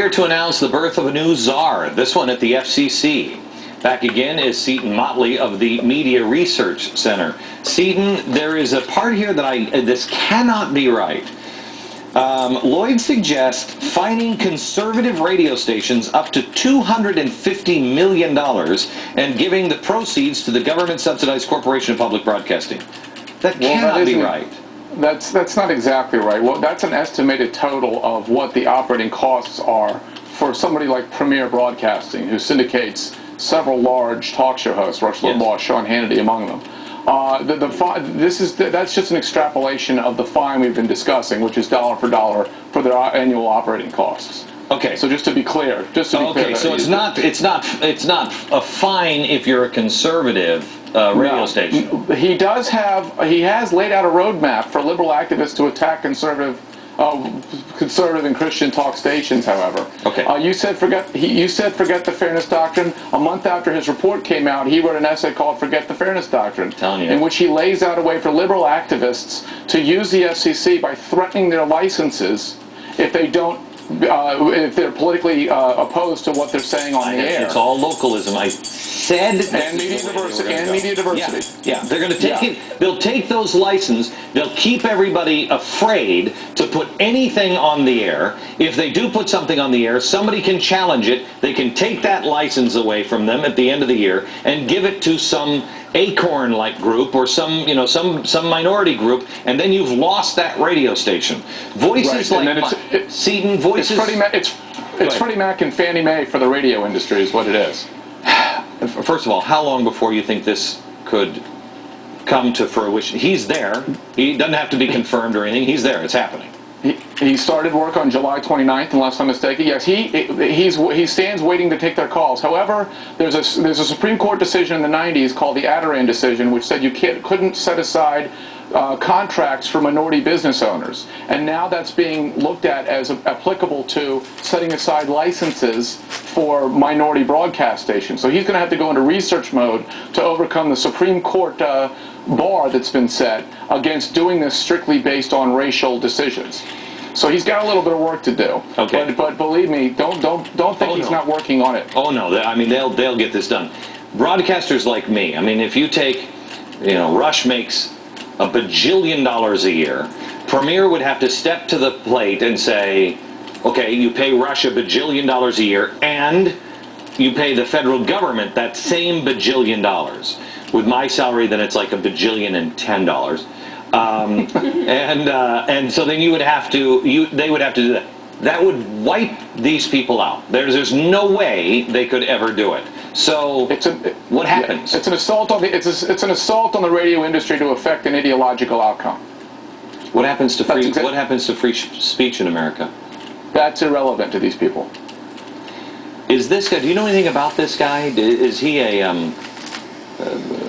here to announce the birth of a new czar, this one at the FCC. Back again is Seton Motley of the Media Research Center. Seton, there is a part here that this cannot be right. Lloyd suggests fining conservative radio stations up to $250 million and giving the proceeds to the government-subsidized Corporation of Public Broadcasting. That cannot be right. That's not exactly right. Well, that's an estimated total of what the operating costs are for somebody like Premier Broadcasting, who syndicates several large talk show hosts, Rush Limbaugh, Sean Hannity among them. That's just an extrapolation of the fine we've been discussing, which is dollar for dollar for their annual operating costs. Okay. So just to be clear, okay, so it's not a fine if you're a conservative radio station. He has laid out a roadmap for liberal activists to attack conservative and Christian talk stations, however. Okay. You said forget the fairness doctrine. A month after his report came out, he wrote an essay called "Forget the Fairness Doctrine," in which he lays out a way for liberal activists to use the FCC by threatening their licenses if they don't. If they're politically opposed to what they're saying on the air. It's all localism. I said and media diversity. Yeah. They're going to take it. They'll take those licenses. They'll keep everybody afraid to put anything on the air. If they do put something on the air, somebody can challenge it. They can take that license away from them at the end of the year and give it to some acorn-like group or some minority group, and then you've lost that radio station. Voices like Seton, voices. It's Freddie Mac and Fannie Mae for the radio industry, is what it is. First of all, how long before you think this could come to fruition? He's there. He doesn't have to be confirmed or anything. He's there. It's happening. He started work on July 29th, unless I'm mistaken. Yes, he stands waiting to take their calls. However, there's a Supreme Court decision in the 90s called the Adirondack decision, which said you couldn't set aside contracts for minority business owners, and now that's being looked at as applicable to setting aside licenses for minority broadcast stations. So he's going to have to go into research mode to overcome the Supreme Court bar that's been set against doing this strictly based on racial decisions. So he's got a little bit of work to do. Okay. But believe me, don't think he's not working on it. Oh no, I mean they'll get this done. Broadcasters like me. I mean, if you take, Rush makes $1 bajillion a year. Premier would have to step to the plate and say, okay, you pay Rush $1 bajillion a year, and you pay the federal government that same $1 bajillion. With my salary, then it's like $1 bajillion and $10. And so then they would have to do that. That would wipe these people out. There's no way they could ever do it. So what happens? It's an assault on the radio industry to affect an ideological outcome. What happens to free speech in America? That's irrelevant to these people. Is this guy? Do you know anything about this guy? Is he a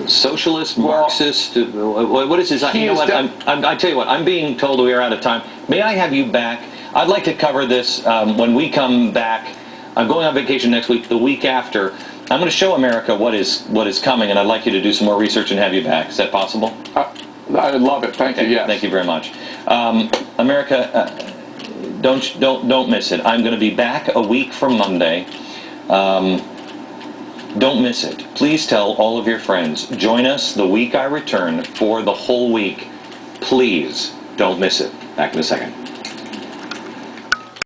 socialist, Marxist? What is his? I tell you what. I'm being told we are out of time. May I have you back? I'd like to cover this when we come back. I'm going on vacation next week. The week after, I'm going to show America what is coming, and I'd like you to do some more research and have you back. Is that possible? I would love it. Thank you. Yes. Thank you very much, America. Don't miss it. I'm going to be back a week from Monday. Don't miss it. Please tell all of your friends. Join us the week I return for the whole week. Please don't miss it. Back in a second.